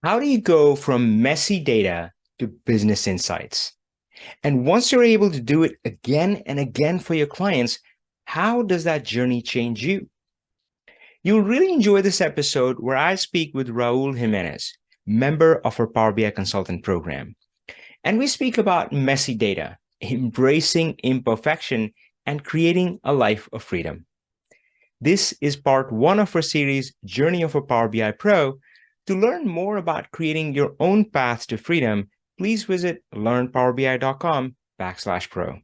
How do you go from messy data to business insights? And once you're able to do it again and again for your clients, how does that journey change you? You'll really enjoy this episode where I speak with Raul Jimenez, member of our Power BI consultant program. And we speak about messy data, embracing imperfection, and creating a life of freedom. This is part one of our series, Journey of a Power BI Pro. To learn more about creating your own path to freedom, please visit learnpowerbi.com/pro.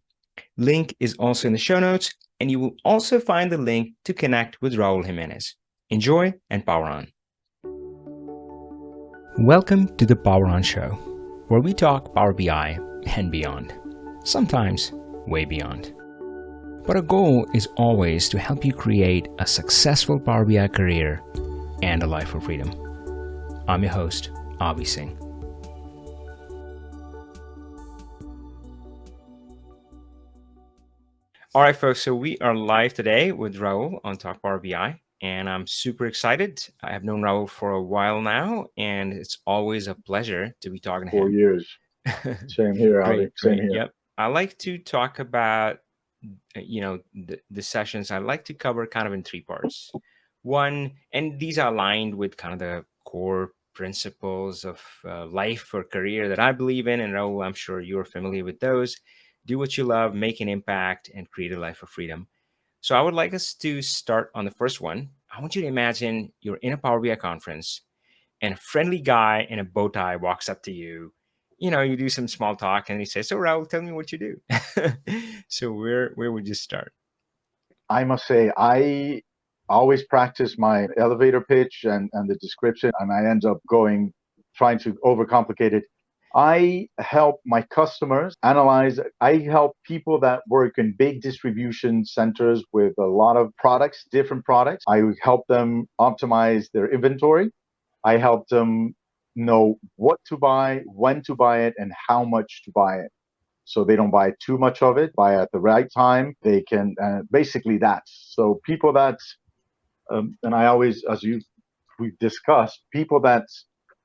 Link is also in the show notes, and you will also find the link to connect with Raul Jimenez. Enjoy and power on. Welcome to the Power On Show, where we talk Power BI and beyond, sometimes way beyond. But our goal is always to help you create a successful Power BI career and a life of freedom. I'm your host, Avi Singh. All right, folks, so we are live today with Raul on Talk Power BI, and I'm super excited. I have known Raul for a while now, and it's always a pleasure to be talking to 4 years. Same here, Avi. Great, Same great. here. Yep. I like to talk about, the sessions. I like to cover kind of in three parts. One, and these are aligned with kind of the core principles of life or career that I believe in. And Raul, I'm sure you're familiar with those. Do what you love, make an impact, and create a life of freedom. So I would like us to start on the first one. I want you to imagine you're in a Power BI conference and a friendly guy in a bow tie walks up to you. You do some small talk and he says, "So Raul, tell me what you do." So where would you start? I must say, I always practice my elevator pitch and the description, and I end up trying to overcomplicate it. I help my customers analyze, I help people that work in big distribution centers with a lot of products, different products. I help them optimize their inventory. I help them know what to buy, when to buy it, and how much to buy it, so they don't buy too much of it, buy at the right time. They can basically that. So people that, and I always, we've discussed, people that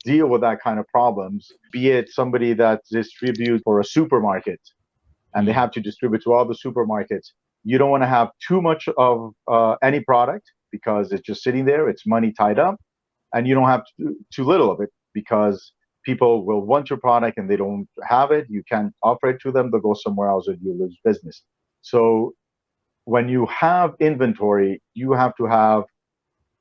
deal with that kind of problems, be it somebody that distributes for a supermarket and they Mm, have to distribute to all the supermarkets. You don't want to have too much of any product because it's just sitting there, it's money tied up, and you don't have too little of it because people will want your product and they don't have it. You can't offer it to them. They'll go somewhere else and you lose business. So when you have inventory, you have to have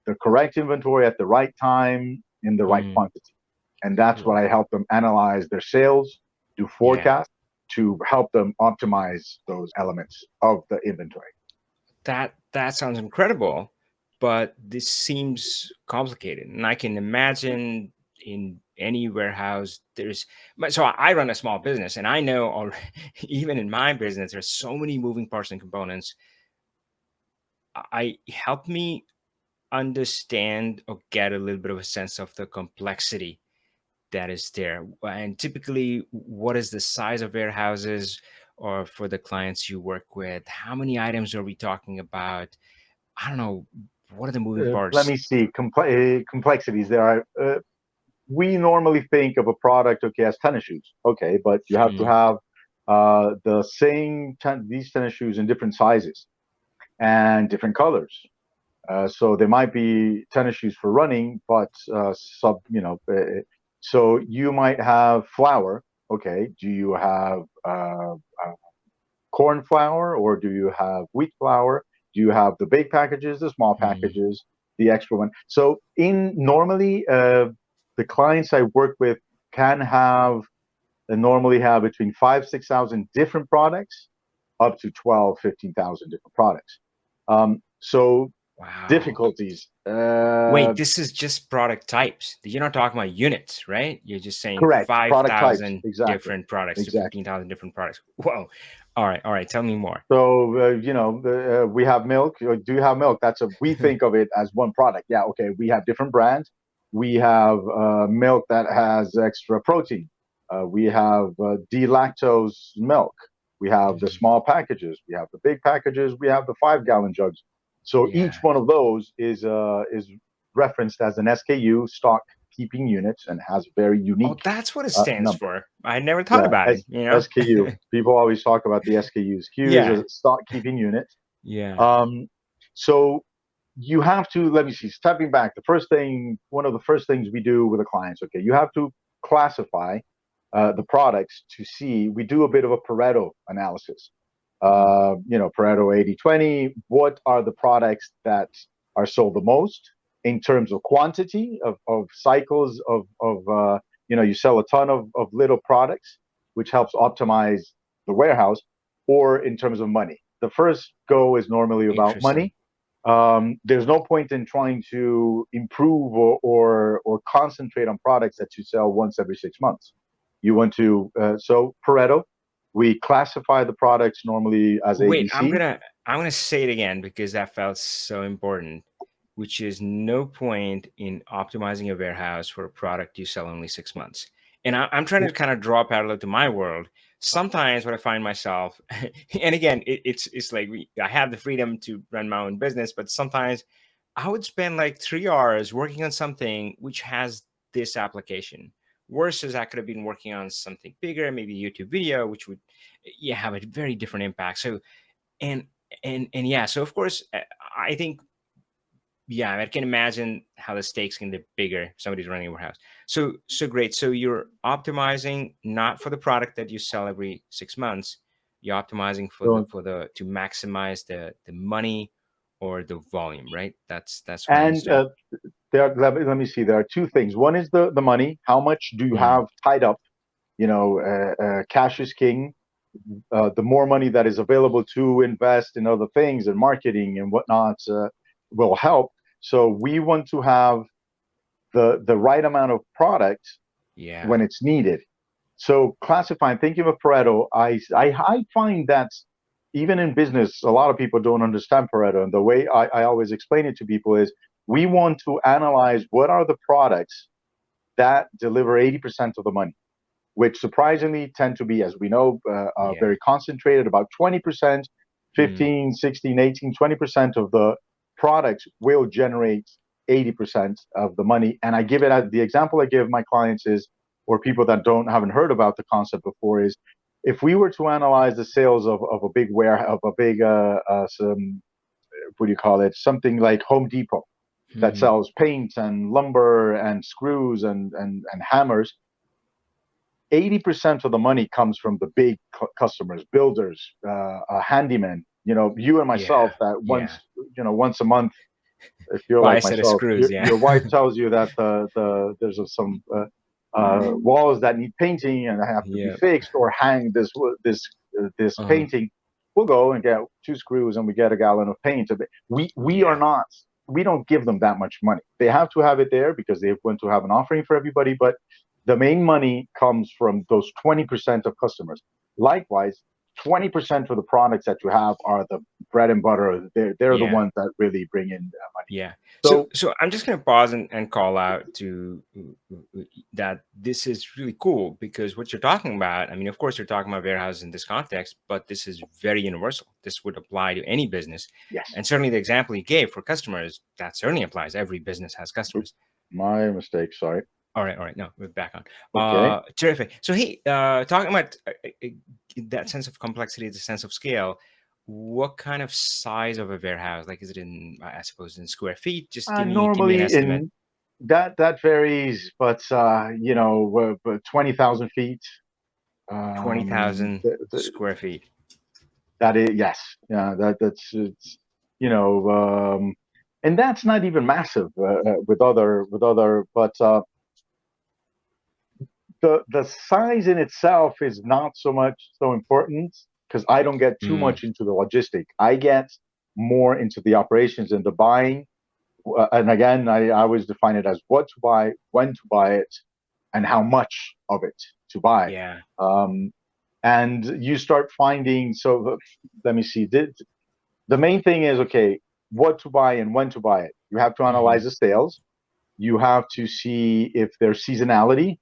the correct inventory at the right time in the right mm, quantity. And that's what I help them analyze their sales, do yeah, forecast to help them optimize those elements of the inventory. that sounds incredible, but this seems complicated, and I can imagine in any warehouse so I run a small business, and I know already, even in my business, there's so many moving parts and components. I help me understand or get a little bit of a sense of the complexity that is there. And typically, what is the size of warehouses, or for the clients you work with? How many items are we talking about? I don't know. What are the moving Let parts? me see complexities. There are. We normally think of a product, okay, as tennis shoes, okay, but you have to Mm, have these tennis shoes in different sizes and different colors. So there might be tennis shoes for running, but so you might have flour. Okay, do you have corn flour or do you have wheat flour? Do you have the big packages, the small mm, packages, the extra one? So in normally, the clients I work with can have normally have between 5,000 to 6,000 different products, up to 12,000 to 15,000 different products. So wow. difficulties. Wait, this is just product types. You're not talking about units, right? You're just saying Correct. Product types. 5,000 Exactly. different products to Exactly. 15,000 different products. Whoa. All right. Tell me more. So we have milk. Do you have milk? We think of it as one product. Yeah, okay. We have different brands. We have milk that has extra protein. We have delactose milk. We have the Mhm. small packages. We have the big packages. We have the 5 gallon jugs. So each Yeah. one of those is referenced as an SKU, stock keeping units and has very Oh, unique that's what it stands number. for. I never thought Yeah, about it, you know? SKU. People always talk about the SKUs. Q is Yeah. a stock keeping unit. Yeah. Um, so you have to, let me see, stepping back, one of the first things we do with the clients, okay, you have to classify the products to see, we do a bit of a Pareto analysis. Mm. Pareto 80/20. What are the products that are sold the most in terms of quantity of cycles you sell a ton of little products, which helps optimize the warehouse, or in terms of money. The first go is normally about Interesting. money. There's no point in trying to improve or concentrate on products that you sell once every 6 months. You want to so Pareto, we classify the products normally as Wait, ABC. I'm gonna say it again because that felt so important, which is no point in optimizing a warehouse for a product you sell only 6 months. And I'm trying to kind of draw a parallel to my world. Sometimes what I find myself, and again, it's like I have the freedom to run my own business, but sometimes I would spend like 3 hours working on something which has this application, versus I could have been working on something bigger, maybe a YouTube video, which would yeah have a very different impact. So and and yeah, so of course I think yeah, I can imagine how the stakes can be bigger if somebody's running a warehouse. So great. So you're optimizing not for the product that you sell every 6 months. You're optimizing for So, the to maximize the money or the volume, right? That's what I and understood. let me see. There are two things. One is the money. How much do you Mm, have tied up? Cash is king. The more money that is available to invest in other things and marketing and whatnot will help. So we want to have the right amount of product yeah. when it's needed. So classifying, thinking of Pareto, I find that even in business, a lot of people don't understand Pareto. And the way I always explain it to people is we want to analyze what are the products that deliver 80% of the money, which surprisingly tend to be, as we know, Yeah. very concentrated, about 20%, Mm, 15, 16, 18, 20% of the products will generate 80% of the money. And I give it as the example I give my clients is, or people that haven't heard about the concept before, is if we were to analyze the sales of a big warehouse, of a big, what do you call it, something like Home Depot that mhm. sells paint and lumber and screws and hammers, 80% of the money comes from the big customers, builders, handymen. You and Yeah. myself that Yeah. once a month, if you're Buy like a set of myself, screws. Yeah. your wife tells you that there's some walls that need painting and have to be Yeah. fixed, or hang this Uh-huh. painting. We'll go and get two screws and we get a gallon of paint. We are Yeah. not. We don't give them that much money. They have to have it there because they want to have an offering for everybody. But the main money comes from those 20% of customers. Likewise, 20% of the products that you have are the bread and butter. They're the Yeah. ones that really bring in money. Yeah. So So so I'm just going to pause and call out to that this is really cool because what you're talking about, I mean, of course you're talking about warehouses in this context, but this is very universal. This would apply to any business. yes, And certainly the example you gave for customers, that certainly applies. Every business has oops, customers. my mistake. Sorry. All right. No, we're back on. Okay. Terrific. So, hey, talking about that sense of complexity, the sense of scale, what kind of size of a warehouse? Like, is it in, I suppose, in square feet? Just give me an Normally estimate. in that varies, but 20,000 feet. Twenty Um, thousand square feet. that is, yes, yeah, that's it's you know, and that's not even massive but the size in itself is not so important because I don't get too Mm, much into the logistic. I get more into the operations and the buying. And again, I always define it as what to buy, when to buy it, and how much of it to buy. yeah. Um, and you start finding. So let me see. The main thing is, okay, what to buy and when to buy it. You have to Hmm. analyze the sales. You have to see if there's seasonality.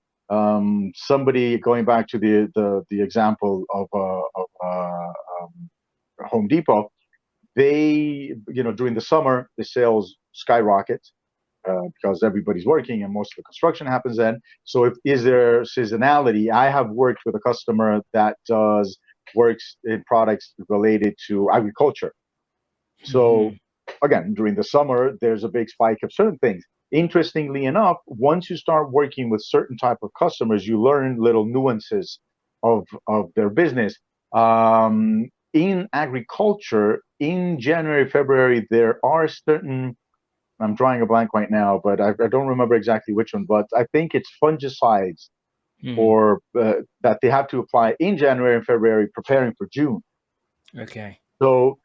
Somebody going back to the example of Home Depot, they during the summer the sales skyrocket. because everybody's working and most of the construction happens then. So, if is there seasonality? I have worked with a customer that does works in products related to agriculture. So, Hmm. again, during the summer, there's a big spike of certain things. Interestingly enough, once you start working with certain type of customers, you learn little nuances of their business. In agriculture, in January, February, there are certain, I'm drawing a blank right now, but I don't remember exactly which one, but I think it's fungicides Hmm. or that they have to apply in January and February, preparing for June. Okay. So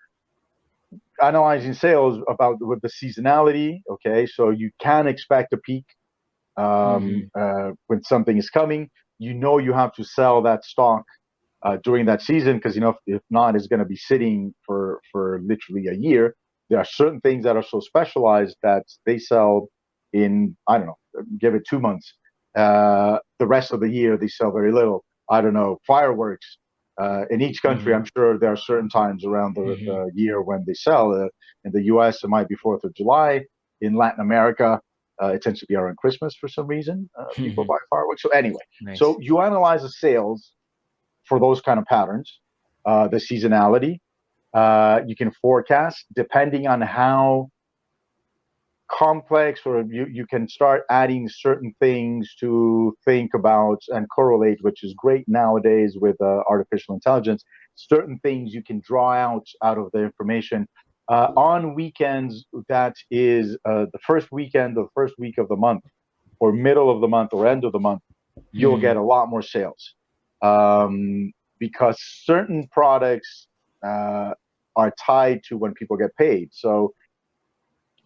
analyzing sales about with the seasonality, okay, so you can expect a peak Hmm. when something is coming. You know you have to sell that stock during that season because if not, it's going to be sitting for literally a year. There are certain things that are so specialized that they sell in, I don't know, give it 2 months. The rest of the year they sell very little. I don't know, fireworks. In each country, Hmm. I'm sure there are certain times around Hmm. the year when they sell. In the U.S., it might be 4th of July. In Latin America, it tends to be around Christmas for some reason. People Hmm. buy fireworks. So anyway, so Nice. you analyze the sales for those kind of patterns, the seasonality. You can forecast depending on how complex, or you can start adding certain things to think about and correlate, which is great nowadays with artificial intelligence. Certain things you can draw out of the information. On weekends, that is the first weekend of the first week of the month, or middle of the month, or end of the month, you'll get Hmm. a lot more sales because certain products are tied to when people get paid. So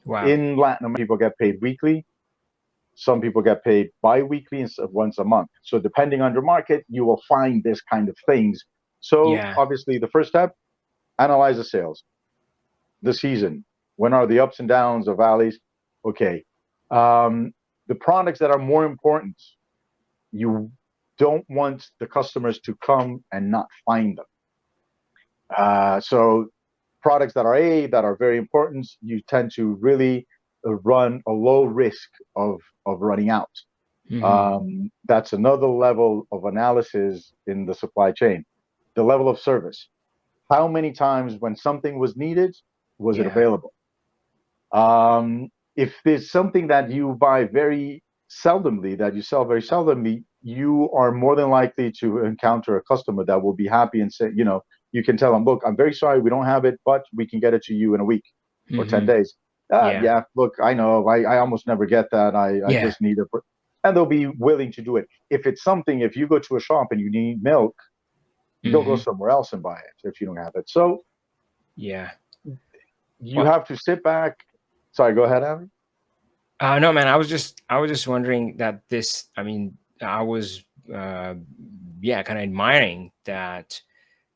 Wow. in Latin America, people get paid weekly. Some people get paid bi-weekly instead of once a month. So depending on your market, you will find this kind of things. So Yeah. obviously, the first step: analyze the sales, the season. When are the ups and downs, the valleys? Okay. Um, the products that are more important, you don't want the customers to come and not find them. So products that are very important, you tend to really run a low risk of running out. Hmm. That's another level of analysis in the supply chain. The level of service. How many times when something was needed, was it Yeah. available? If there's something that you buy very seldomly, that you sell very seldomly, you are more than likely to encounter a customer that will be happy and say, you can tell them, look, I'm very sorry, we don't have it, but we can get it to you in a week or 10 Hmm. days. Yeah. Yeah, look, I know, I almost never get that. I Yeah. just need it. And they'll be willing to do it. If it's something, if you go to a shop and you need milk, they'll go Hmm. somewhere else and buy it if you don't have it. So Yeah. you Well, have to sit back. Sorry, go ahead, Abby. no, man. I was just wondering that this. I mean, I was, uh, yeah, kind of admiring that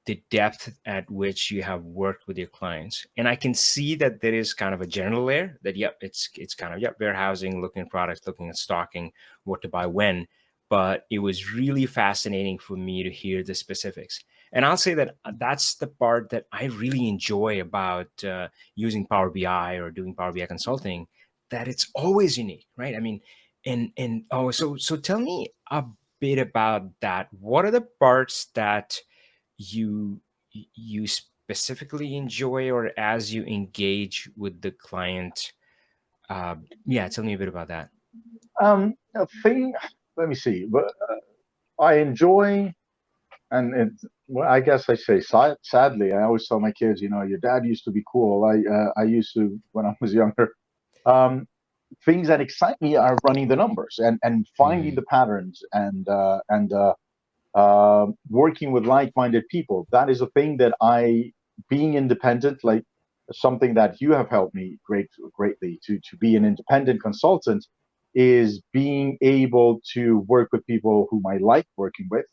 the depth at which you have worked with your clients, and I can see that there is kind of a general layer that, yep, it's kind of, yep, warehousing, looking at products, looking at stocking, what to buy when. But it was really fascinating for me to hear the specifics. And I'll say that that's the part that I really enjoy about using Power BI or doing Power BI consulting, that it's always unique, right? I mean, and oh, so tell me a bit about that. What are the parts that you you specifically enjoy, or as you engage with the client? Yeah, tell me a bit about that. A thing. Let me see. But I enjoy, and well, I guess I say sadly, I always tell my kids, your dad used to be cool. I used to when I was younger. Um, Things that excite me are running the numbers and finding Hmm. the patterns and working with like-minded people. That is a thing that being independent, like something that you have helped me greatly to be an independent consultant, is being able to work with people whom I like working with,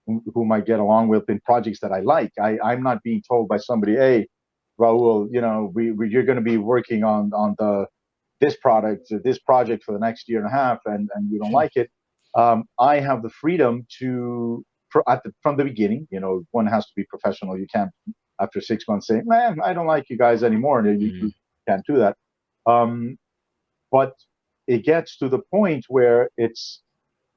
whom I get along with in projects that I like. I'm not being told by somebody, hey, Raul, you're going to be working on the this project for the next year and a half, and you don't like it. I have the freedom to, from the beginning, one has to be professional. You can't, after 6 months, say, man, I don't like you guys anymore. You Hmm. can't do that. Um, but it gets to the point where it's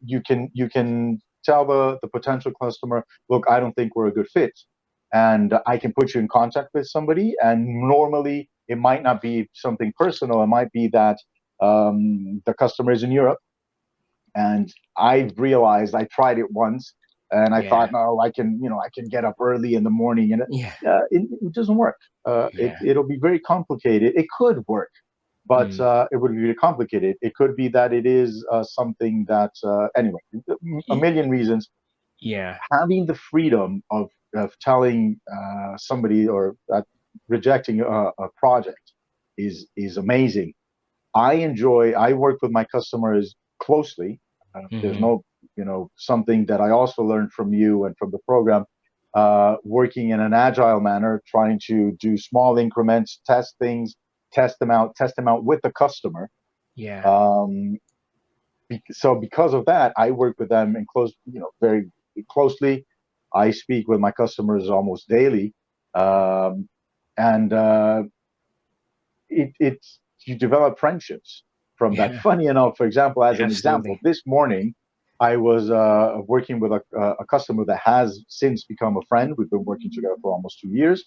you can tell the potential customer, look, I don't think we're a good fit, and I can put you in contact with somebody. And normally, it might not be something personal. It might be that the customer is in Europe, and I realized I tried it once, and I thought, Yeah. no, I can get up early in the morning, and Yeah. it doesn't work. Yeah. It'll be very complicated. It could work, but Mm. it would be really complicated. It could be that it is something that, anyway, a Y- million reasons. Yeah. Having the freedom of telling somebody or rejecting a project is amazing. I work with my customers closely. There's Hmm. no, something that I also learned from you and from the program, working in an agile manner, trying to do small increments, test things, test them out with the customer. Yeah. Um, so because of that, I work with them in very closely. I speak with my customers almost daily, um, and it's you develop friendships from that. Yeah. Funny enough, for example, as an example, Absolutely. this morning I was working with a customer that has since become a friend. We've been working together for almost 2 years,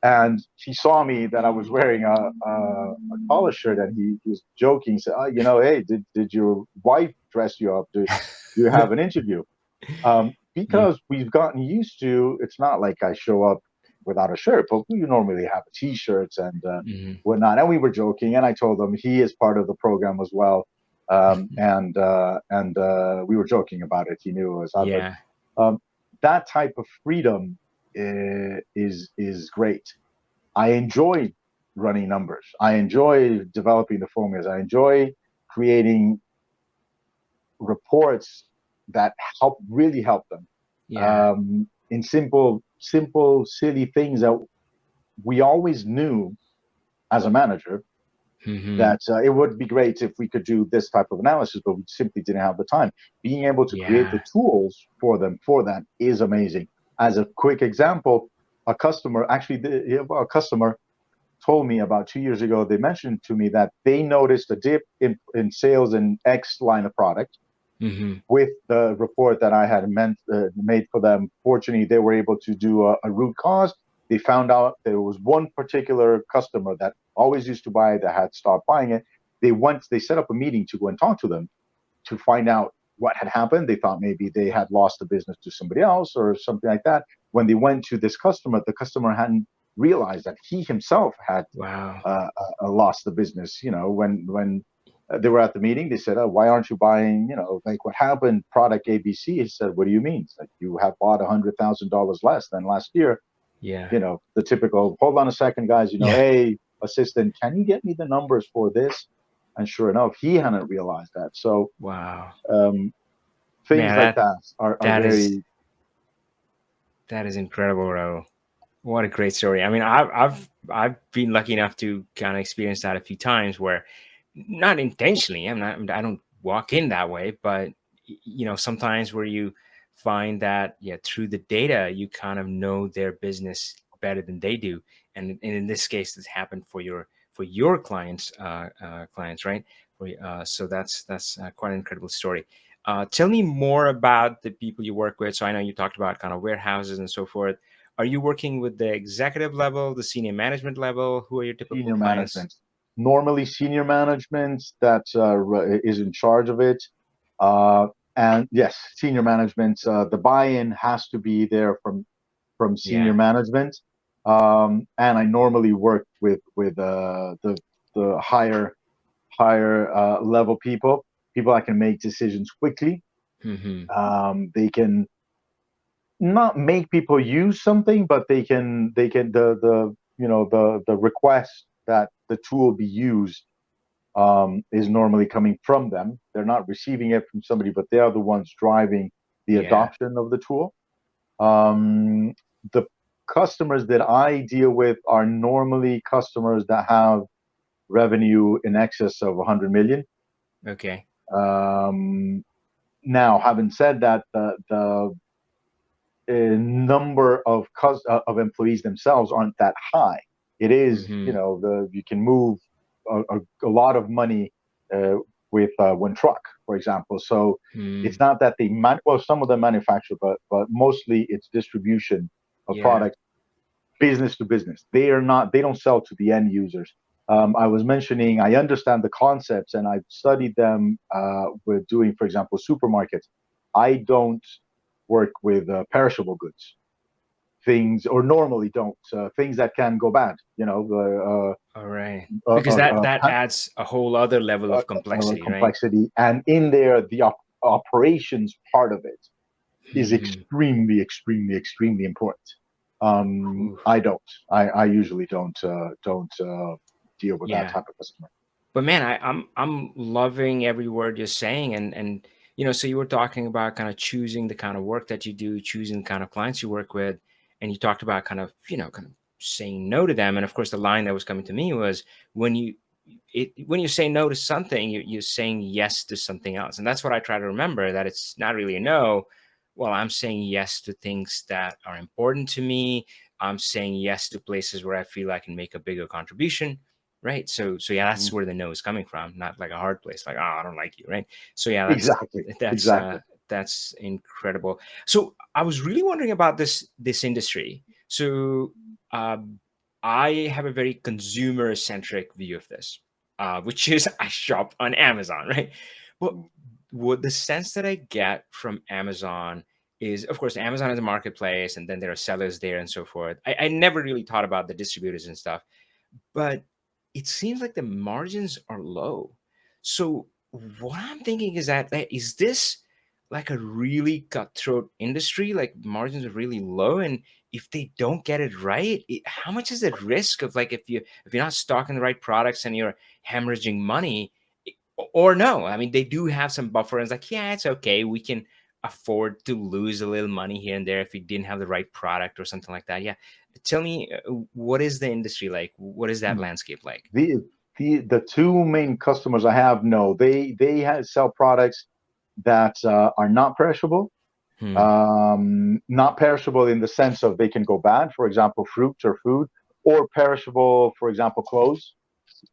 and he saw me that I was wearing a collar shirt, and he was joking, said, "Oh, hey, did your wife dress you up? Do you have an interview?" Mm. Because we've gotten used to, it's not like I show up without a shirt, but we normally have t-shirts and Hmm. whatnot. And we were joking, and I told him he is part of the program as well. And we were joking about it. He knew it was out, but Yeah. um, that type of freedom is great. I enjoy running numbers. I enjoy developing the formulas. I enjoy creating reports that really help them Yeah. in simple, silly things that we always knew as a manager Hmm. that it would be great if we could do this type of analysis, but we simply didn't have the time. Being able to create the Yeah. tools for them for that is amazing. As a quick example, a customer told me about 2 years ago, they mentioned to me that they noticed a dip in sales in X line of product Hmm. with the report that I had made for them. Fortunately, they were able to do a root cause. They found out there was one particular customer that always used to buy that had stopped buying it. They set up a meeting to go and talk to them to find out what had happened. They thought maybe they had lost the business to somebody else or something like that. When they went to this customer, the customer hadn't realized that he himself had Wow. lost the business. When they were at the meeting, they said, "Oh, why aren't you buying? Like what happened? Product ABC." He said, "What do you mean? It's like you have bought $100,000 less than last year." Yeah. The typical. Hold on a second, guys. Yeah. Hey, assistant, can you get me the numbers for this? And sure enough, he hadn't realized that. So Wow. um, things Man, like that are that is very that is incredible, Raul. What a great story. I mean, I've been lucky enough to kind of experience that a few times where, not intentionally, I don't walk in that way, but sometimes where you find that, yeah, through the data you kind of know their business better than they do, and in this case, this happened for your clients, right? So that's quite an incredible story. Tell me more about the people you work with. So I know you talked about kind of warehouses and so forth. Are you working with the executive level, the senior management level? Who are your typical senior clients? management. Normally, senior management that is in charge of it. Uh, and yes, senior management. The buy-in has to be there from senior Yeah. management. And I normally work with the higher level people that can make decisions quickly. Hmm. They can not make people use something, but they can the request that the tool be used is normally coming from them. They're not receiving it from somebody, but they are the ones driving the Yeah. adoption of the tool. The customers that I deal with are normally customers that have revenue in excess of 100 million. Okay. Um, Now, having said that, the number of employees themselves aren't that high. It is, Hmm. you can move a lot of money. one truck, for example. So it's Hmm. not that well, some of them manufacture, but mostly it's distribution of Yeah. products, business to business. They don't sell to the end users. I was mentioning, I understand the concepts and I've studied them with doing, for example, supermarkets. I don't work with perishable goods, things, or normally don't, things that can go bad, All right. Because that adds a whole other level of complexity, right? complexity. And in there, the operations part of it is Hmm. extremely important. I don't. I usually don't deal with that Yeah. type of customer. But man, I'm loving every word you're saying, and so you were talking about kind of choosing the kind of work that you do, choosing the kind of clients you work with, and you talked about kind of saying no to them. And of course, the line that was coming to me was when when you say no to something, you're saying yes to something else, and that's what I try to remember. That it's not really a no. Well, I'm saying yes to things that are important to me. I'm saying yes to places where I feel I can make a bigger contribution, right? So yeah, that's Mhm. where the no is coming from, not like a hard place like, oh, I don't like you, right? So yeah, Exactly, that's exactly. that's incredible. So I was really wondering about this industry. So um I have a very consumer centric view of this, which is I shop on Amazon, right? But what the sense that I get from Amazon is, of course, Amazon is a marketplace, and then there are sellers there and so forth. I never really thought about the distributors and stuff, but it seems like the margins are low. So what I'm thinking is that, is this like a really cutthroat industry? Like margins are really low, and if they don't get it right, how much is the risk of, like, if you're not stocking the right products and you're hemorrhaging money, or no? I mean, they do have some buffer, and it's like, yeah, it's okay. We can afford to lose a little money here and there if we didn't have the right product or something like that. Yeah, tell me, what is the industry like? What is that landscape like? The the two main customers I have, no, sell products that are not perishable. Hmm. Not perishable in the sense of they can go bad, for example, fruits or food, or perishable, for example, clothes.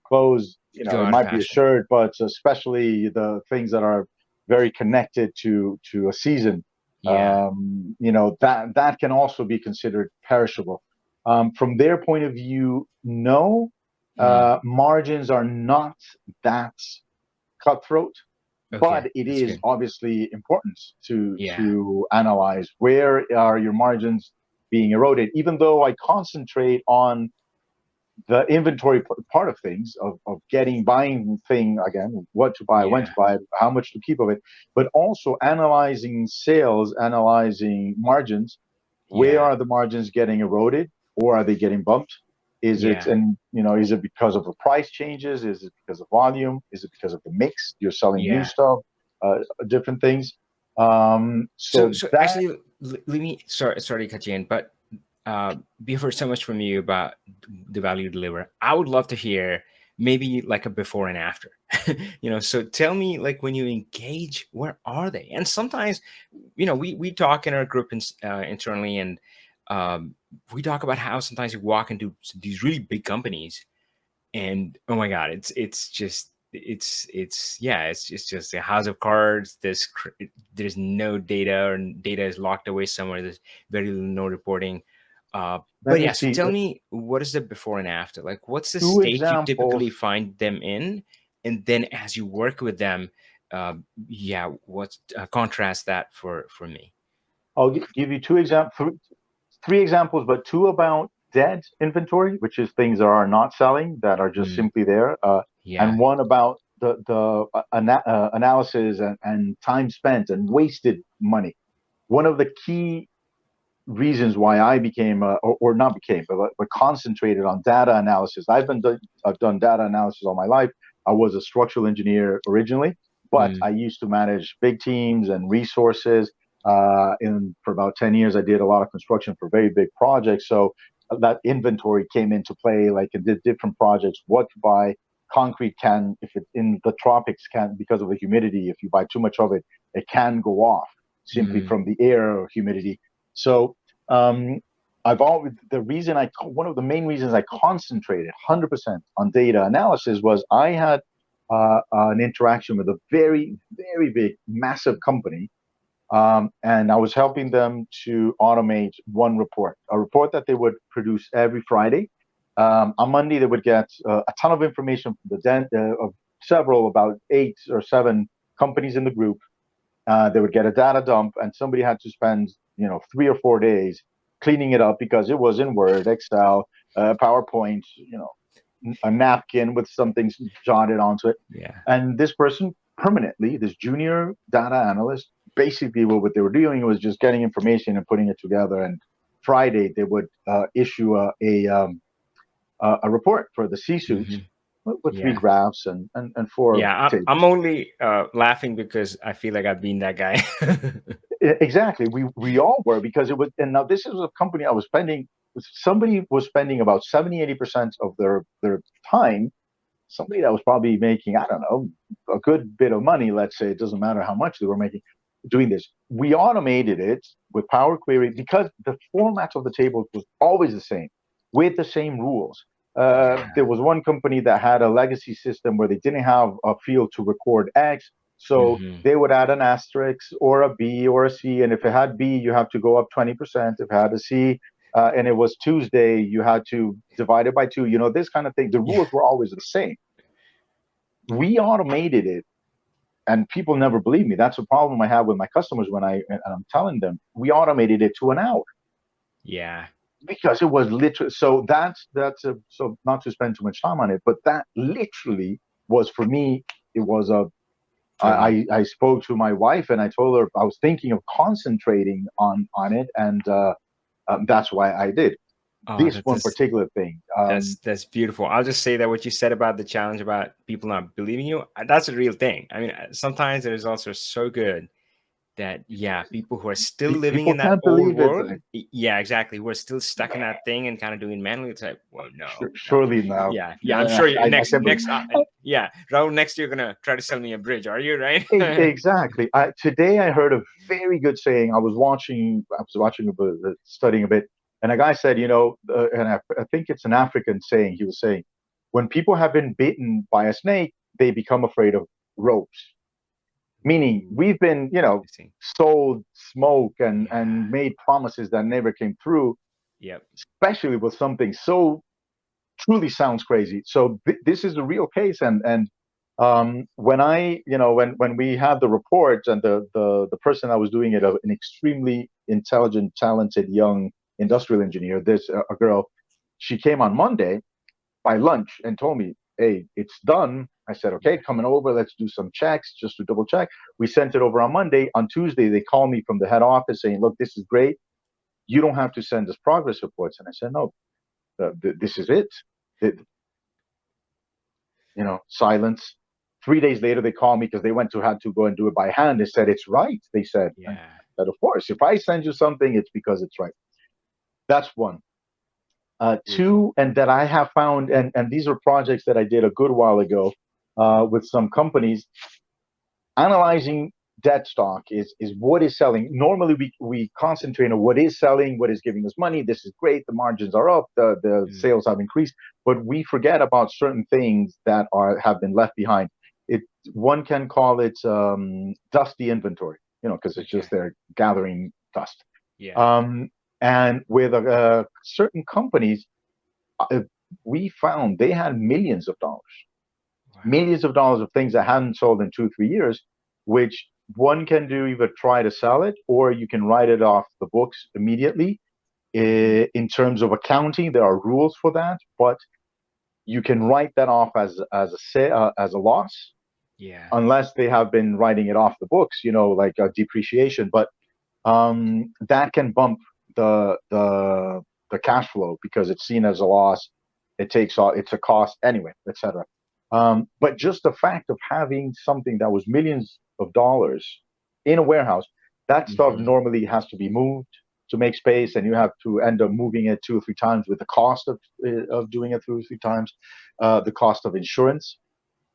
Clothes, it Got it. might be a Gotcha. shirt, but especially the things that are very connected to a season, Yeah. that can also be considered perishable. From their point of view, no, Hmm. margins are not that cutthroat, but Okay, it that's is good. obviously important to Yeah. to analyze where are your margins being eroded. Even though I concentrate on the inventory part of things, of buying thing again, what to buy, when to Yeah. buy, how much to keep of it, but also analyzing sales, analyzing margins. Where Yeah. are the margins getting eroded, or are they getting bumped? Is it, Yeah. and is it because of the price changes? Is it because of volume? Is it because of the mix? You're selling new Yeah. stuff, different things. So, So so that actually, let me, sorry to cut you in, but we've heard so much from you about the value you deliver. I would love to hear maybe like a before and after. So tell me, like, when you engage, where are they? And sometimes, we talk in our group internally, and we talk about how sometimes you walk into these really big companies, and oh my god, it's just it's yeah, it's just a house of cards. There's no data, or data is locked away somewhere. There's very little, no reporting. let But me yeah, so see tell me, what is the before and after? Like, what's the two state you examples. typically find them in, and then as you work with them, yeah, what contrast that for me. I'll give you two examples, three examples, but two about dead inventory, which is things that are not selling, that are just Hmm. simply there, Yeah. and one about the analysis and time spent and wasted money. One of the key reasons why I became, or not became, but concentrated on data analysis. I've done data analysis all my life. I was a structural engineer originally, but Hmm. I used to manage big teams and resources. For about 10 years, I did a lot of construction for very big projects. So that inventory came into play, like I did different projects. What to buy? Concrete can, if it's in the tropics, can, because of the humidity, if you buy too much of it, it can go off simply Hmm. from the air or humidity. So um, I've always the reason one of the main reasons I concentrated 100% on data analysis was I had an interaction with a very, very big, massive company, and I was helping them to automate one report, a report that they would produce every Friday. On Monday, they would get a ton of information from of several, about 8 or 7 companies in the group. They would get a data dump, and somebody had to spend 3 or 4 days cleaning it up because it was in Word, Excel, PowerPoint, a napkin with some things jotted onto it. Yeah. And this person permanently, this junior data analyst, basically what they were doing was just getting information and putting it together. And Friday they would issue a report for the C-suite Hmm. with three Yeah. graphs and four Yeah. I'm tables. only laughing because I feel like I've been that guy. Exactly. We all were, because it was, and now this is a company I was spending. Somebody was spending about 70-80% of their time. Somebody that was probably making, I don't know, a good bit of money. Let's say, it doesn't matter how much they were making doing this. We automated it with Power Query because the format of the tables was always the same, with the same rules. There Yeah. was one company that had a legacy system where they didn't have a field to record X, so Hmm. they would add an asterisk or a B or a C, and if it had B, you have to go up 20%. If it had a C, and it was Tuesday, you had to divide it by two. This kind of thing. The Yeah. rules were always the same. We automated it, and people never believe me. That's a problem I have with my customers when I'm telling them we automated it to an hour, Yeah. because it was literally. So so not to spend too much time on it, but that literally was for me. It was a Totally. I spoke to my wife and I told her I was thinking of concentrating on it, and that's why I did Oh, this that, one that's particular thing. that's beautiful. I'll just say that what you said about the challenge about people not believing you, that's a real thing. I mean, sometimes the results are so good that, yeah, people who are still living People in that can't old believe it. world, yeah, exactly, who are still stuck in that thing and kind of doing it manually, it's like, well, no, no. Surely now. Yeah, yeah, I'm Yeah, sure you I next can't believe. next and yeah, Raul, next you're gonna try to sell me a bridge, are you, right? Exactly. Today I heard a very good saying. I was watching a bit, studying a bit, and a guy said, and I think it's an African saying. He was saying, when people have been bitten by a snake, they become afraid of ropes. Meaning, Ooh, we've been, interesting. sold smoke and Yeah. made promises that never came through, Yep. especially with something so truly sounds crazy. So this is a real case, and when when we had the report, and the person that was doing it, an extremely intelligent, talented young industrial engineer, this a girl, she came on Monday by lunch and told me, "Hey, it's done." I said, "Okay, Yeah. coming over. Let's do some checks just to double check." We sent it over on Monday. On Tuesday, they called me from the head office saying, "Look, this is great. You don't have to send us progress reports." And I said, "No, this is it." Silence. 3 days later, they called me because they had to go and do it by hand. They said it's right. They said, and Yeah. that of course, if I send you something, it's because it's right. That's one. Beautiful. Two, and that I have found, and these are projects that I did a good while ago with some companies. Analyzing debt stock is what is selling. Normally, we concentrate on what is selling, what is giving us money. This is great. The margins are up. The Mm. sales have increased, but we forget about certain things that have been left behind. It One can call it dusty inventory, because it's Okay. just they're gathering dust. Yeah. Um, and with certain companies, uh, we found they had Wow. millions of dollars of things that hadn't sold in 2 3 years, which one can do, either try to sell it or you can write it off the books immediately. Hmm. In terms of accounting, there are rules for that, but you can write that off as a loss, Yeah. unless they have been writing it off the books, like depreciation. But that can bump the cash flow because it's seen as a loss. It's a cost anyway, etc. But just the fact of having something that was millions of dollars in a warehouse, that stuff Hmm. normally has to be moved to make space, and you have to end up moving it 2 or 3 times, with the cost of doing it 2 or 3 times, the cost of insurance.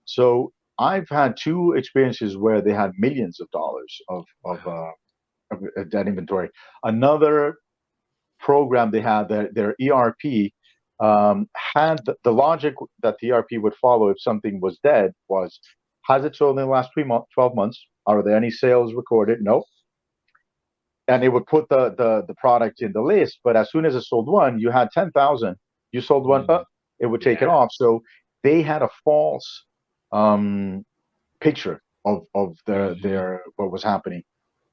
So I've had two experiences where they had millions of dollars Wow. of that inventory. Another program they had, their ERP. Had the logic that the ERP would follow if something was dead was, has it sold in the last 3 months, 12 months? Are there any sales recorded? No. And it would put the product in the list. But as soon as it sold one, you had 10,000. You sold one, Mm, it would take it yeah. off. So they had a false um, picture of Hmm. their what was happening.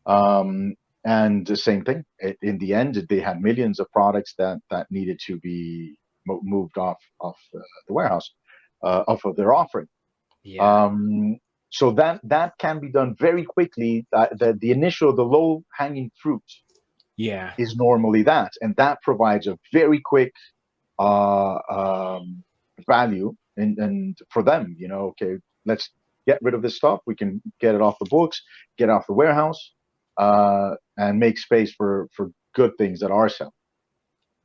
Um, and the same thing. In the end, they had millions of products that needed to be moved off the warehouse, off of their offering. Yeah. Um, so that can be done very quickly. The initial, the low hanging fruit Yeah. is normally that, and that provides a very quick uh, um, value and for them, okay, let's get rid of this stuff. We can get it off the books, get it off the warehouse, and make space for good things that are selling.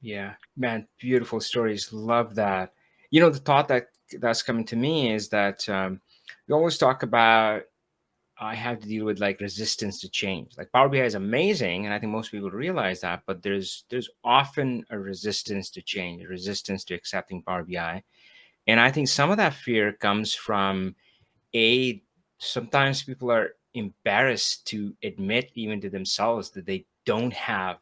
Yeah, man, beautiful stories. Love that. The thought that's coming to me is that we always talk about I have to deal with like resistance to change. Like Power BI is amazing, and I think most people realize that, but there's often a resistance to change, a resistance to accepting Power BI, and I think some of that fear comes from a sometimes people are embarrassed to admit even to themselves that they don't have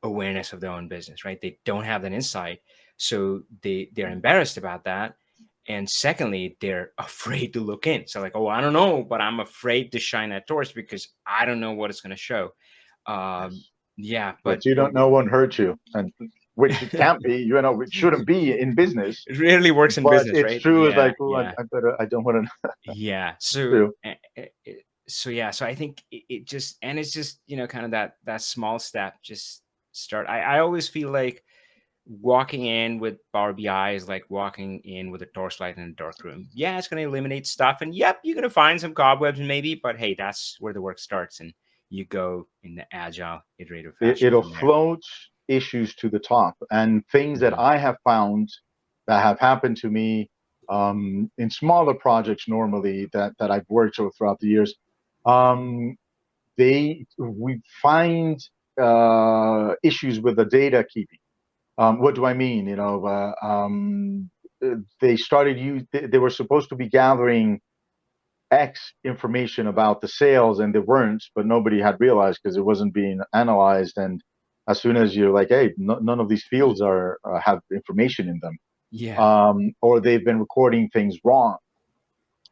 awareness of their own business, right? They don't have that insight, so they're embarrassed about that. And secondly, they're afraid to look in. So like, oh, I don't know, but I'm afraid to shine that torch because I don't know what it's going to show. Um, Yes. yeah, What but you but don't know won't hurt you, and which it can't be. It shouldn't be in business. it rarely works in But business, it's right? true. It's Yeah, like, oh, yeah, I better. I don't want to yeah. So do. so yeah, so I think it just, and it's just kind of that small step, just start. I always feel like walking in with Power BI is like walking in with a torchlight in a dark room. Yeah, it's going to eliminate stuff, and yep, you're going to find some cobwebs maybe, but hey, that's where the work starts, and you go in the agile, iterative fashion It'll from there. float issues to the top, and things that Mhm. I have found that have happened to me in smaller projects normally that I've worked with throughout the years. Um, we find issues with the data keeping. What do I mean? They started they were supposed to be gathering X information about the sales and they weren't, but nobody had realized because it wasn't being analyzed. And as soon as you're like, hey, none of these fields are have information in them, Yeah. or they've been recording things wrong.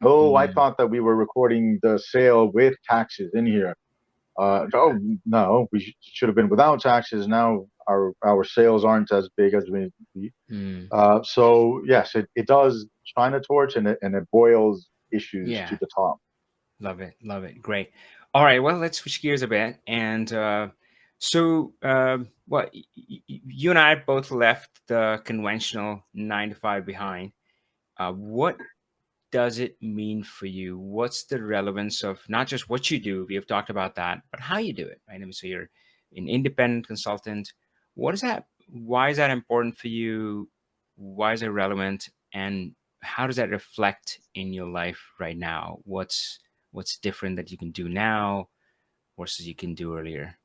Oh, I Mm. thought that we were recording the sale with taxes in here. Oh no, should have been without taxes. Now our sales aren't as big as we. Mm. So yes, it does shine a torch and it boils issues to Yeah. the top. Love it. Love it. Great. All right. Well, let's switch gears a bit. And well, you and I both left the conventional 9 to 5 behind. What does it mean for you? What's the relevance of not just what you do, we have talked about that, but how you do it, right? I mean, so you're an independent consultant. What is that? Why is that important for you? Why is it relevant? And how does that reflect in your life right now? What's different that you can do now versus you can do earlier?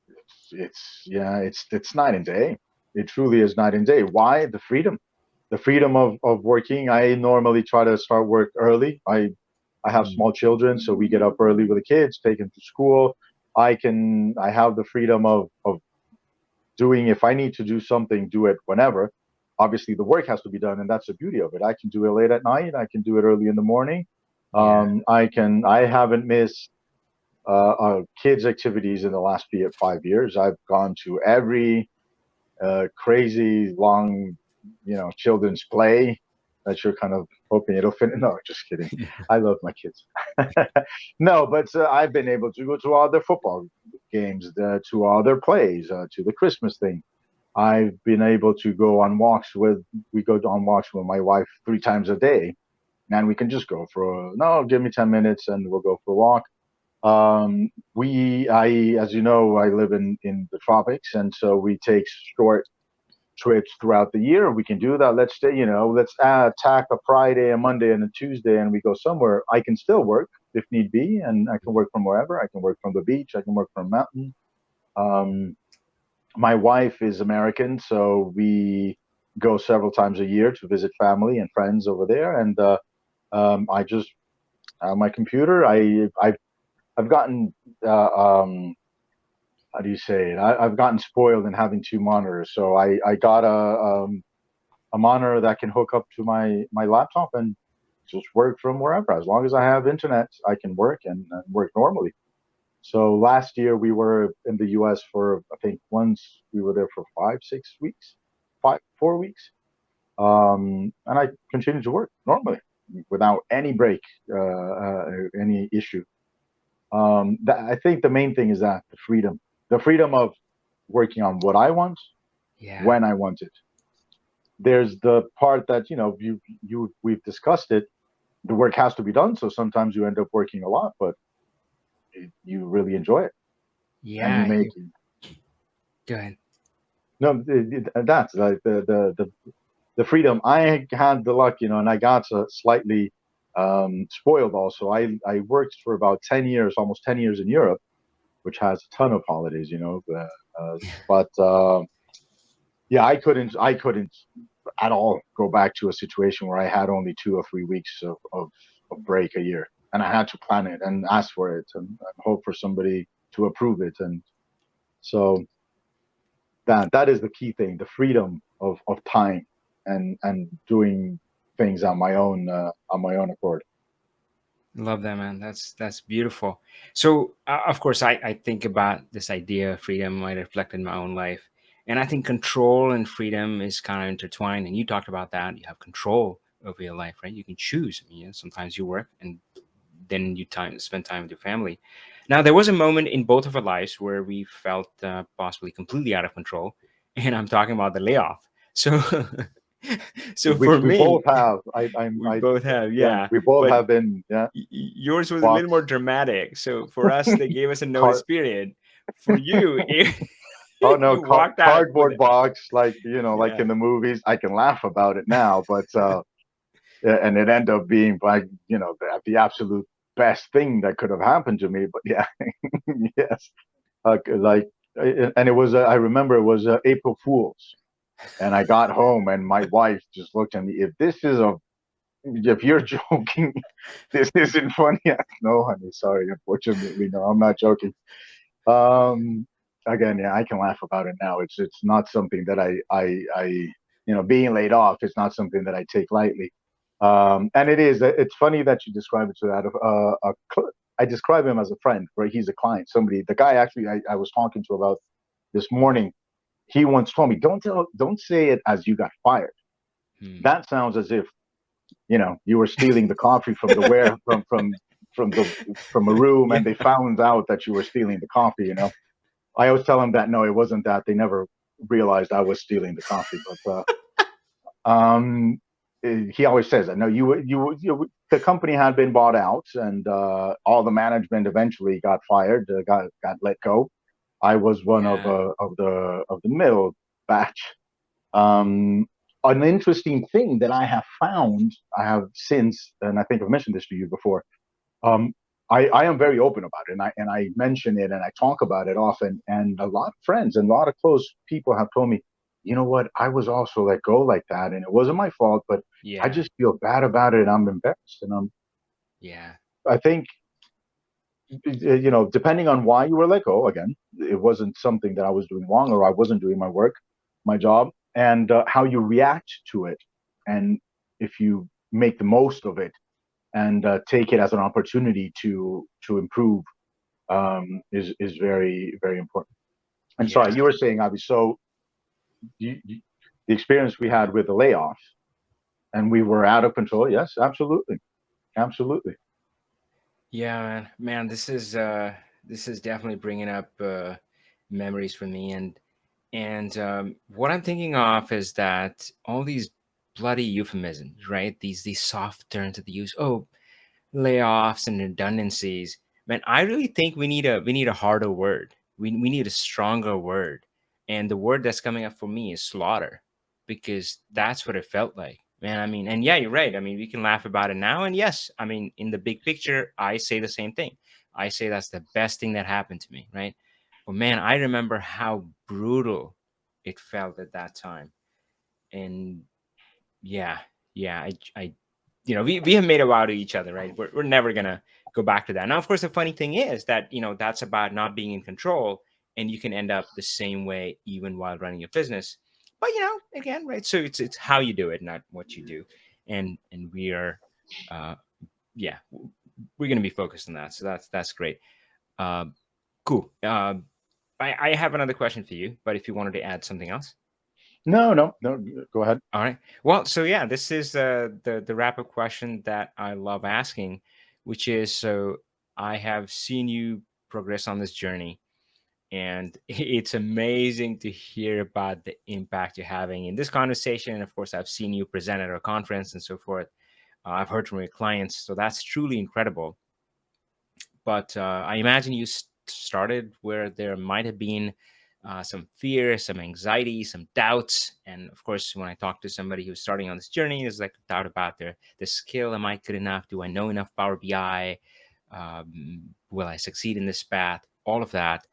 It's yeah, it's night and day. It truly is night and day. Why? The freedom of working. I normally try to start work early. I have Mm. small children, so we get up early with the kids, take them to school. I have the freedom of doing, if I need to do something, do it whenever. Obviously, the work has to be done, and that's the beauty of it. I can do it late at night. I can do it early in the morning. Yeah. I haven't missed kids' activities in the last 5 years. I've gone to every crazy long, children's play that you're kind of hoping it'll fit. No, just kidding. I love my kids. No, but I've been able to go to all their football games, to all their plays, to the Christmas thing. I've been able to go on walks we go on walks with my wife 3 times a day, and we can just go for no, give me 10 minutes and we'll go for a walk. As you know, I live in the tropics, and so we take short trips throughout the year. We can do that. Let's tack a Friday, a Monday, and a Tuesday, and we go somewhere. I can still work if need be, and I can work from wherever. I can work from the beach. I can work from a mountain. Um, my wife is American, so go several times a year to visit family and friends over there, and I just my computer. I've gotten how do you say it? I've gotten spoiled in having two monitors, so I got a monitor that can hook up to my laptop and just work from wherever. As long as I have internet, I can work and work normally. So last year we were in the U.S. for, I think, once we were there for 5, 6 weeks, 4 weeks, and I continued to work normally without any break, any issue. I think the main thing is that the freedom of working on what I want Yeah. when I want it. There's the part that we've discussed it. The work has to be done, so sometimes you end up working a lot, but you really enjoy it, and you Yeah. make Go ahead. no. That's like the freedom. I had the luck, and I got slightly spoiled. Also, I worked for about 10 years, almost 10 years in Europe, which has a ton of holidays, but yeah, I couldn't at all go back to a situation where I had only 2 or 3 weeks of break a year, and I had to plan it and ask for it and hope for somebody to approve it, and so that is the key thing: the freedom of time and doing things on my own accord. Love that, man. That's beautiful. So, of course, I think about this idea of freedom. I reflect in my own life, and I think control and freedom is kind of intertwined. And you talked about that. You have control over your life, right? You can choose. I mean, sometimes you work, and then you spend time with your family. Now, there was a moment in both of our lives where we felt possibly completely out of control, and I'm talking about the layoff. So, so Which for we both me, have. we both have, Yeah, yeah. we both But have been, yeah, yours was a little more box. dramatic. So for us, they gave us a notice Car period. For you, Oh no, you walked out with cardboard it. box, like like Yeah, in the movies. I can laugh about it now, but yeah, and it ended up being like the absolute best thing that could have happened to me. But yeah, yes, like, and it was I remember it was April Fools, and I got home and my wife just looked at me. If you're joking, this isn't funny. No, honey, sorry. Unfortunately, no, I'm not joking. Um, Again, yeah, I can laugh about it now. It's not something that being laid off is not something that I take lightly. And it's funny that you describe it to that. I describe him as a friend, right? He's a client, somebody, the guy actually I was talking to about this morning. He once told me, don't say it as you got fired. hmm. That sounds as if you were stealing the coffee from the where from the from a room, Yeah, and they found out that you were stealing the coffee. I always tell them that no, it wasn't that. They never realized I was stealing the coffee. But he always says that no, the company had been bought out, and all the management eventually got fired, got let go. I was one yeah, of the middle batch. Um, an interesting thing that I have found, I have since, and I think I've mentioned this to you before. Um, I am very open about it, and I mention it and I talk about it often. And a lot of friends and a lot of close people have told me, you know what, I was also let go like that, and it wasn't my fault, but I yeah, just feel bad about it, and I'm embarrassed. And yeah, I think, depending on why you were let go, again, it wasn't something that I was doing wrong, or I wasn't doing my work, my job, and how you react to it, and if you make the most of it and take it as an opportunity to improve, is very, very important. And sorry, yeah, you were saying, Avi. So the experience we had with the layoffs, and we were out of control. Yes, absolutely, absolutely. yeah, man. Man, this is definitely bringing up memories for me, and what I'm thinking of is that all these bloody euphemisms, right? These soft terms that they use. Oh, layoffs and redundancies. Man, I really think we need a harder word. We need a stronger word. And the word that's coming up for me is slaughter, because that's what it felt like. Man, I mean, and yeah, you're right. I mean, we can laugh about it now. And yes, I mean, in the big picture, I say the same thing. I say that's the best thing that happened to me, right? But man, I remember how brutal it felt at that time. And yeah, yeah, I we have made a vow to each other, right? We're never gonna go back to that. Now, of course, the funny thing is that that's about not being in control, and you can end up the same way even while running your business. But again, right? So it's how you do it, not what you do, and we are, uh, yeah, we're gonna be focused on that. So that's great. Uh, cool. I have another question for you, but if you wanted to add something else. No, no, no. Go ahead. All right. Well, so yeah, this is the wrap up question that I love asking, which is, so I have seen you progress on this journey, and it's amazing to hear about the impact you're having in this conversation. And of course, I've seen you present at our conference and so forth. I've heard from your clients, so that's truly incredible. But I imagine you started where there might have been some fear, some anxiety, some doubts, and of course, when I talk to somebody who's starting on this journey, there's like doubt about their skill. Am I good enough? Do I know enough Power BI? Will I succeed in this path? All of that.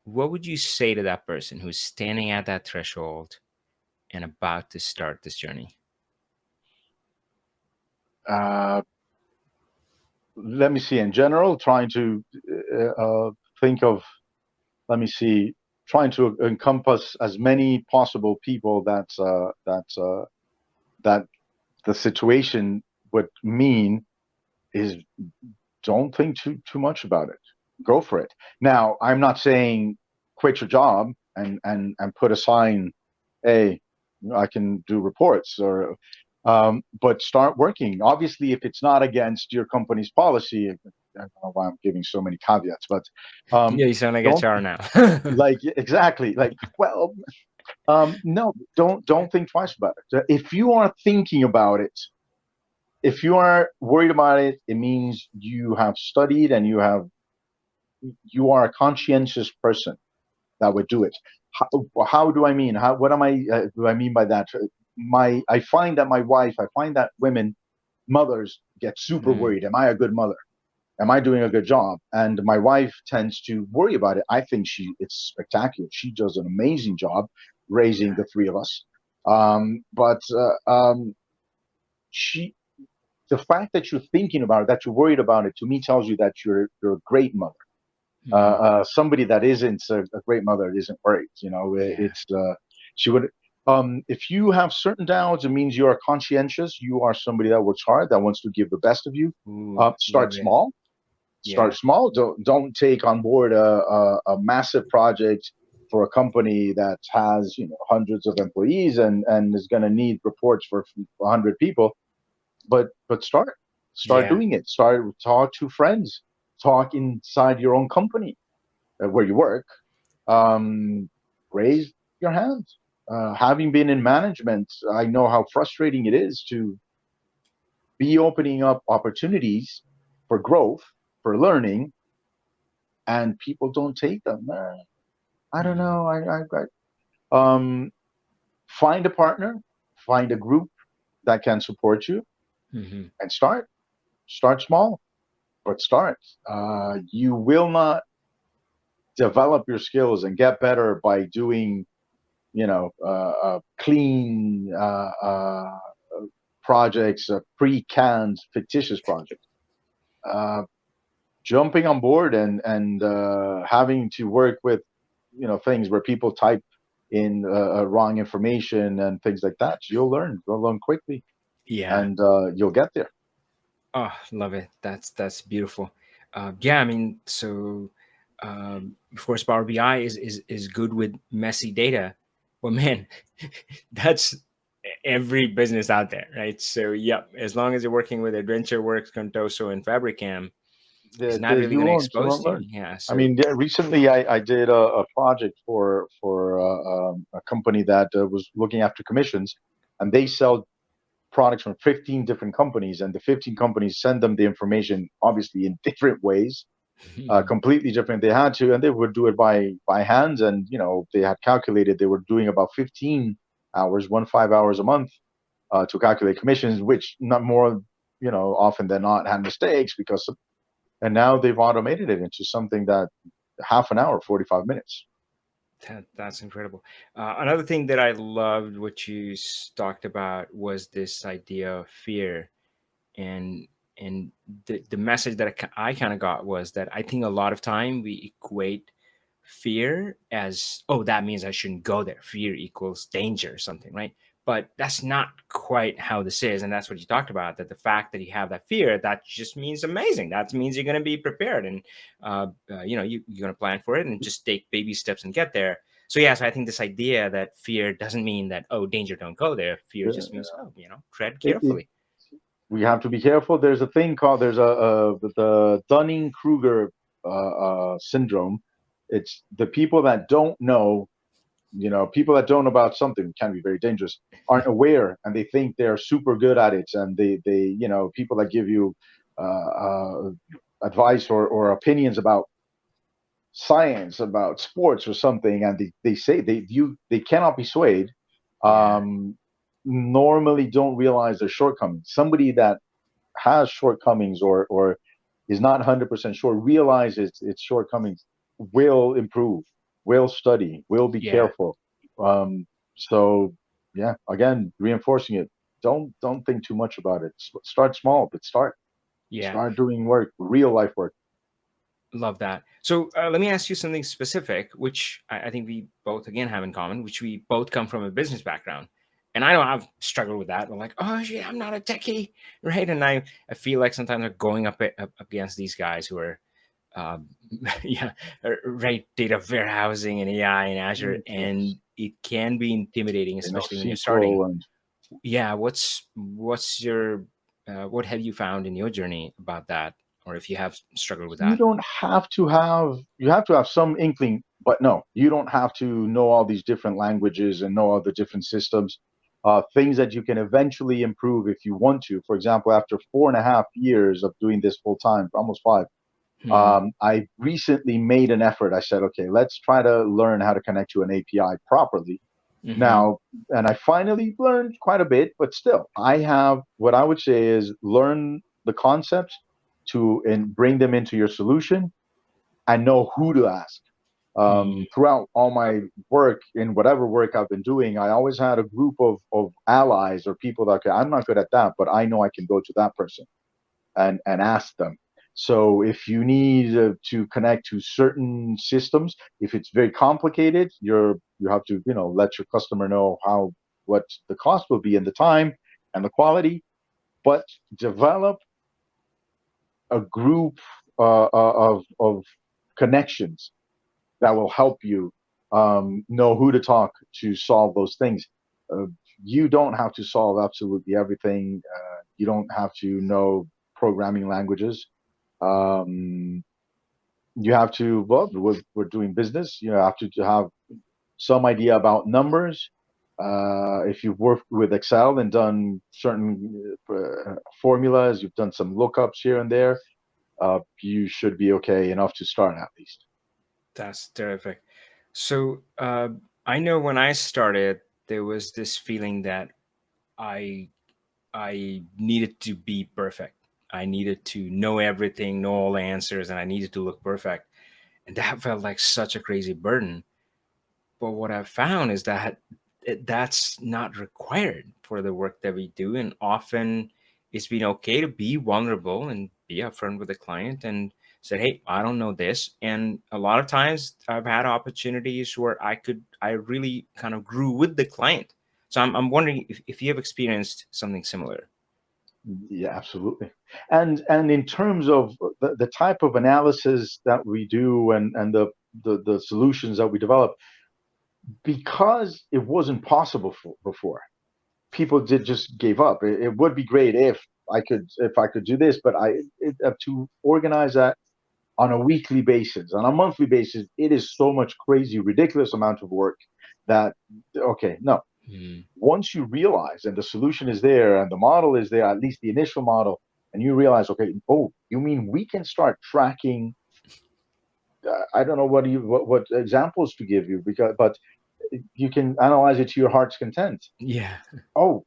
What would you say to that person who's standing at that threshold and about to start this journey? Uh, Let me see. In general, trying to think of, let me see, trying to encompass as many possible people that the situation would mean is, don't think too much about it. Go for it. Now, I'm not saying quit your job and put a sign, hey, I can do reports, or but start working. Obviously, if it's not against your company's policy, I don't know why I'm giving so many caveats, but Yeah, you sound like don't, HR now. like, exactly, like, well, no, don't think twice about it. If you are thinking about it, if you are worried about it, it means you have studied and you are a conscientious person that would do it. How do I mean? What am I do I mean by that? I find that my wife, I find that women, mothers, get super Mm, worried. Am I a good mother? Am I doing a good job? And my wife tends to worry about it. I think it's spectacular. She does an amazing job raising yeah. the three of us. But she, the fact that you're thinking about it, that you're worried about it, to me tells you that you're a great mother. Mm, Somebody that isn't a great mother isn't worried. yeah. It's she would. If you have certain doubts, it means you are conscientious. You are somebody that works hard, that wants to give the best of you. Ooh, Start love it. small. Start Yeah. small. Don't take on board a massive project for a company that has hundreds of employees and is going to need reports for 100 people. But start Yeah. doing it. Talk to friends. Talk inside your own company where you work. um, Raise your hand. Having been in management, I know how frustrating it is to be opening up opportunities for growth, for learning, and people don't take them. I don't Mm, know. Find a partner, find a group that can support you, mhm. and start. Start small, but start. You will not develop your skills and get better by doing clean projects, pre-canned fictitious projects. Uh, Jumping on board and having to work with things where people type in wrong information and things like that, you'll learn quickly, Yeah. and you'll get there. Oh, love it. That's beautiful. Yeah, I mean, so of course, Power BI is good with messy data. Well, man, that's every business out there, right? So, yep, as long as you're working with AdventureWorks, Contoso, and Fabricam, it's not really going to You expose won't you. learn. Yeah. I So, mean, recently I did a project for a company that was looking after commissions, and they sell products from 15 different companies, and the 15 companies send them the information, obviously in different ways, completely different. They had to, and they would do it by hands, and they had calculated they were doing about 15 hours, 5 hours a month, to calculate commissions, which not more, often than not had mistakes because, and now they've automated it into something that half an hour, 45 minutes. That's incredible. Another thing that I loved what you talked about was this idea of fear, and the message that I kind of got was that I think a lot of time we equate fear as, oh, that means I shouldn't go there. Fear equals danger or something, right? But that's not quite how this is, and that's what you talked about. That the fact that you have that fear, that just means amazing. That means you're going to be prepared, and you're going to plan for it and just take baby steps and get there. So yes, I think this idea that fear doesn't mean that, oh, danger, don't go there. Fear just Uh, means, oh, tread it, carefully. we have to be careful. There's a thing called the Dunning Kruger syndrome. It's the people that don't know, people that don't know about something can be very dangerous, aren't aware, and they think they're super good at it, and people that give you advice or opinions about science, about sports or something, and they say they cannot be swayed. Yeah, Um, Normally don't realize their shortcomings. Somebody that has shortcomings or is not 100% sure, realizes its shortcomings, will improve, will study, will be yeah, careful. Um, so yeah, again, reinforcing it. Don't think too much about it. Start small, but yeah. start doing work, real life work. Love that. So let me ask you something specific, which I think we both again have in common, which we both come from a business background. And I know I've struggled with that. I'm like, oh shit, I'm not a techie, right? And I feel like sometimes I'm going up against these guys who are, um, yeah, right, data warehousing and AI and Azure, Yes, and it can be intimidating, they know especially when you're starting. SQL and Yeah, what's your what have you found in your journey about that, or if you have struggled with you that? don't have to have you have to have some inkling, but no, you don't have to know all these different languages and know all the different systems. Things that you can eventually improve if you want to. For example, after 4.5 years of doing this full time, almost five, Hmm. I recently made an effort. I said, okay, let's try to learn how to connect to an API properly Mm-hmm. now. And I finally learned quite a bit, but still, I have what I would say is learn the concepts to and bring them into your solution and know who to ask. Mm. Throughout all my work in whatever work I've been doing, I always had a group of allies or people that, okay, I'm not good at that, but I know I can go to that person and ask them. So if you need to connect to certain systems, if it's very complicated, you have to let your customer know what the cost will be and the time and the quality, but develop a group of connections that will help you know who to talk to solve those things. Uh, you don't have to solve absolutely everything. You don't have to know programming languages. Um, you have to, well, we're doing business. You have to have some idea about numbers. If you've worked with Excel and done certain formulas, you've done some lookups here and there, you should be okay enough to start at least. That's terrific. So I know when I started, there was this feeling that I I needed to be perfect. I needed to know everything, know all the answers, and I needed to look perfect. And that felt like such a crazy burden. But what I've found is that that's not required for the work that we do. And often it's been okay to be vulnerable and be upfront with the client and say, hey, I don't know this. And a lot of times I've had opportunities where I really kind of grew with the client. So I'm wondering if you have experienced something similar. Yeah, absolutely. And in terms of the type of analysis that we do and the solutions that we develop, because it wasn't possible before, people did just gave up. It would be great if I could do this, but to organize that on a weekly basis, on a monthly basis, it is so much crazy, ridiculous amount of work that okay, no. Mm. Once you realize and the solution is there and the model is there, at least the initial model, and you realize, okay, oh, you mean we can start tracking? I don't know what examples to give you because, but you can analyze it to your heart's content. Yeah. Oh,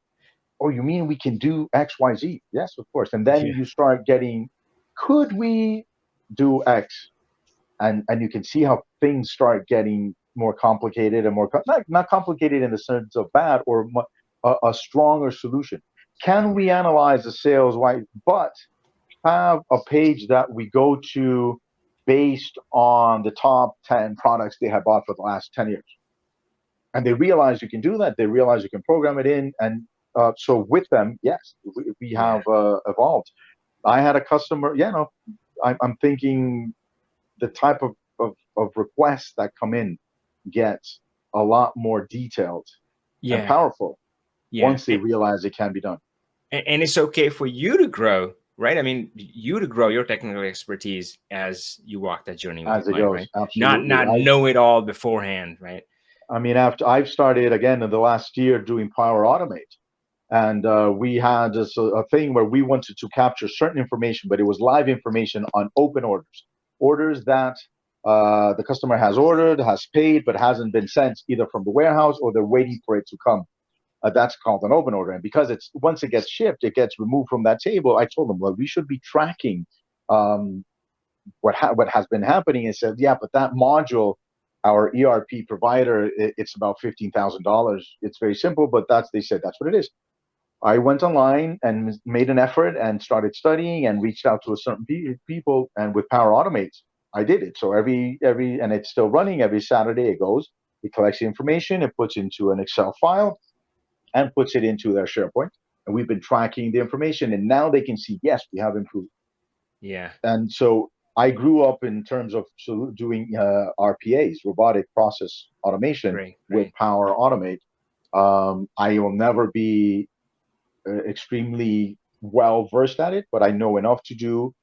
oh, you mean we can do X, Y, Z? Yes, of course. And then Yeah. you start getting, could we do X? And you can see how things start getting more complicated and not complicated in the sense of bad, or a stronger solution. Can we analyze the sales, why, but have a page that we go to based on the top 10 products they have bought for the last 10 years? And they realize you can do that. They realize you can program it in. And so with them, yes, we Yeah. have evolved. I had a customer, I'm thinking the type of requests that come in get a lot more detailed and Yeah. powerful Yeah. once they realize it can be done. And it's okay for you to grow, right? I mean, you to grow your technical expertise as you walk that journey with your As it client, goes. right? Not Absolutely. not know it all beforehand, right? I mean, after I've started again in the last year doing Power Automate, and we had a thing where we wanted to capture certain information, but it was live information on open orders, orders that the customer has ordered, has paid, but hasn't been sent either from the warehouse or they're waiting for it to come. That's called an open order, and because it's once it gets shipped, it gets removed from that table. I told them, well, we should be tracking um, what has been happening. And said, yeah, but that module, our ERP provider, it's about $15,000. It's very simple, but they said that's what it is. I went online and made an effort and started studying and reached out to a certain people. And with Power Automate, I did it. So and it's still running. Every Saturday it goes. It collects the information. It puts into an Excel file and puts it into their SharePoint. And we've been tracking the information. And now they can see, yes, we have improved. Yeah. And so I grew up in terms of doing RPAs, robotic process automation, Great. with Great. Power Automate. I will never be extremely well versed at it, but I know enough to do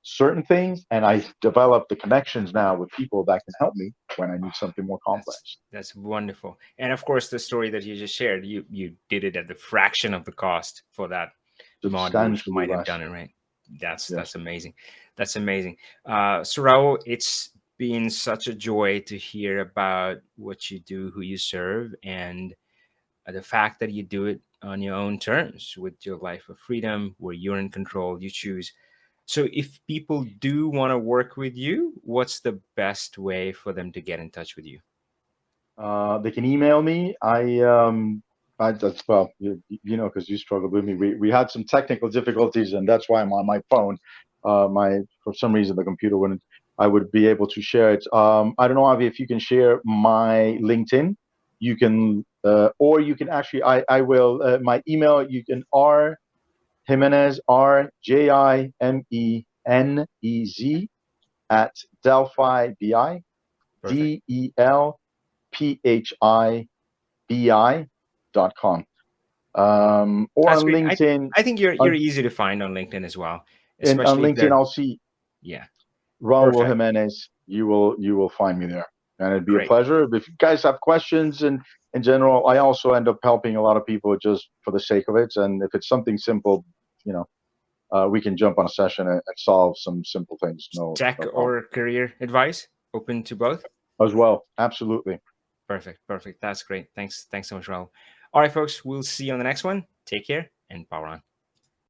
certain things, and I develop the connections now with people that can help me when I need something more complex. That's wonderful. And of course, the story that you just shared, you did it at the fraction of the cost for that module, which Substantially might have less. done it right. Yes. That's amazing. That's amazing. So Raul, it's been such a joy to hear about what you do, who you serve, and the fact that you do it on your own terms with your life of freedom, where you're in control, you choose. So if people do want to work with you, what's the best way for them to get in touch with you? They can email me. I that's well, because you struggled with me. We had some technical difficulties, and that's why I'm on my phone. My For some reason the computer wouldn't. I would be able to share it. I don't know, Avi, if you can share my LinkedIn. You can, or you can actually. I will. My email. You can Jimenez, RJIMENEZ at Delphi BI, Perfect. DELPHIBI.com. Or That's on great. LinkedIn. I think you're On, easy to find on LinkedIn as well, on especially if LinkedIn, they're I'll see yeah. Raul Perfect. Jimenez. You will find me there, and it'd be a Great. pleasure. If you guys have questions, and in general, I also end up helping a lot of people just for the sake of it. And if it's something simple, you know, we can jump on a session and solve some simple things. Tech No problem. or career advice? Open to both? As well, absolutely. Perfect. Perfect. That's great. Thanks. Thanks so much, Raul. All right, folks. We'll see you on the next one. Take care and power on.